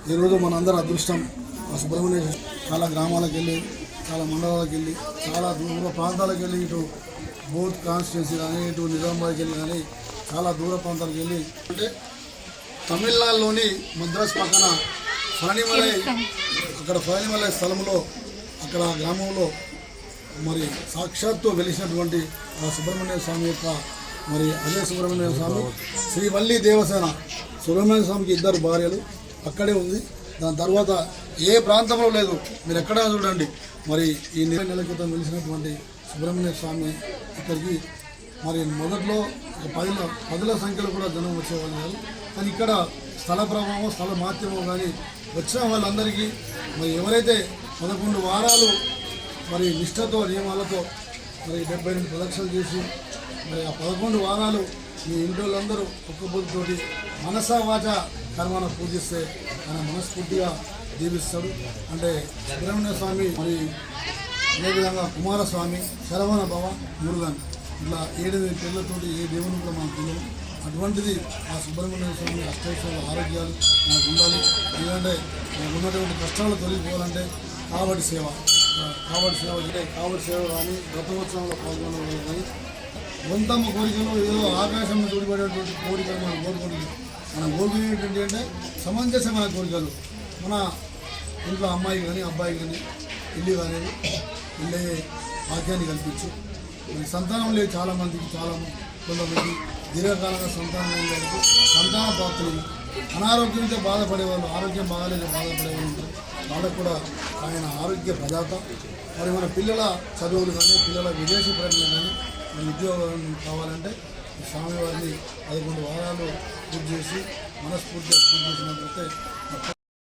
ఈరోజు మనందరి అదృష్టం సుబ్రహ్మణ్య చాలా గ్రామాలకు వెళ్ళి చాలా మండలాలకు వెళ్ళి చాలా దూర ప్రాంతాలకు వెళ్ళి ఇటు బోత్ కాన్స్టిట్యున్సీ కానీ ఇటు నిజామాబాద్కి వెళ్ళి కానీ చాలా దూర ప్రాంతాలకు వెళ్ళి అంటే తమిళనాడులోని మద్రాస్ పక్కన ఫణిమలై అక్కడ ఫణిమలై స్థలంలో అక్కడ గ్రామంలో మరి సాక్షాత్తు వెలిసినటువంటి ఆ సుబ్రహ్మణ్య స్వామి యొక్క మరి అదే సుబ్రహ్మణ్య స్వామి శ్రీవల్లి దేవసేన సుబ్రహ్మణ్య స్వామికి 2 భార్యలు అక్కడే ఉంది. దాని తర్వాత ఏ ప్రాంతంలో లేదు, మీరు ఎక్కడైనా చూడండి. మరి ఈ నెల క్రితం వెలిసినటువంటి సుబ్రహ్మణ్య స్వామి ఇక్కడికి మరి మొదట్లో 10ల సంఖ్యలో కూడా జనం వచ్చేవాళ్ళు కాదు. కానీ ఇక్కడ స్థల ప్రభావం స్థల మాధ్యమం కానీ వచ్చిన వాళ్ళందరికీ మరి ఎవరైతే 11 వారాలు మరి నిష్ఠతో నియమాలతో మరి 78 ప్రదక్షిణలు చేసి మరి ఆ 11 వారాలు మీ ఇంటి వాళ్ళందరూ ఒక్క బుద్ధితోటి మనసా వాచ కర్మను పూజిస్తే ఆయన మనస్ఫూర్తిగా దీవిస్తాడు. అంటే సుబ్రహ్మణ్య స్వామి మరి అదేవిధంగా కుమారస్వామి శరవణ భవ మురుగన్ ఇట్లా 7 పేర్లతోటి ఏ దేవుని కూడా మనకు తెలియదు. అటువంటిది ఆ సుబ్రహ్మణ్య స్వామి అష్టైశ్వర్య ఆరోగ్యాలు మనకు ఉండాలి. ఎందుకంటే మనకు ఉన్నటువంటి కష్టాలు తొలగిపోవాలంటే కావడి సేవ అంటే కావడి సేవ కానీ వ్రతోత్సవంలో పాల్గొనడం కానీ వంతమ్మ కోరికలు ఏదో ఆకాశంలో చూడబడేటువంటి కోరికలు మనం కోరుకునేటువంటి అంటే సమంజసమైన కోరికలు. మన ఇంట్లో అమ్మాయి కానీ అబ్బాయి కానీ ఇల్లు కానీ ఇల్లే భాగ్యాన్ని కల్పించు. మరి సంతానం లేదు చాలామందికి, కొంతమంది దీర్ఘకాలంగా సంతానం లేని సంతాన ప్రాప్తులు, అనారోగ్యంతో బాధపడేవాళ్ళు, ఆరోగ్యం బాగాలేదు బాధపడేవాళ్ళు ఉంటారు. వాళ్ళకు కూడా ఆయన ఆరోగ్య ప్రదాత. మరి మన పిల్లల చదువులు కానీ పిల్లల విదేశీ ప్రకటన కానీ మన ఉద్యోగం కావాలంటే స్వామివారిని 11 వారాలు పూజ చేసి మనస్ఫూర్తిగా పూజ చేసినట్లయితే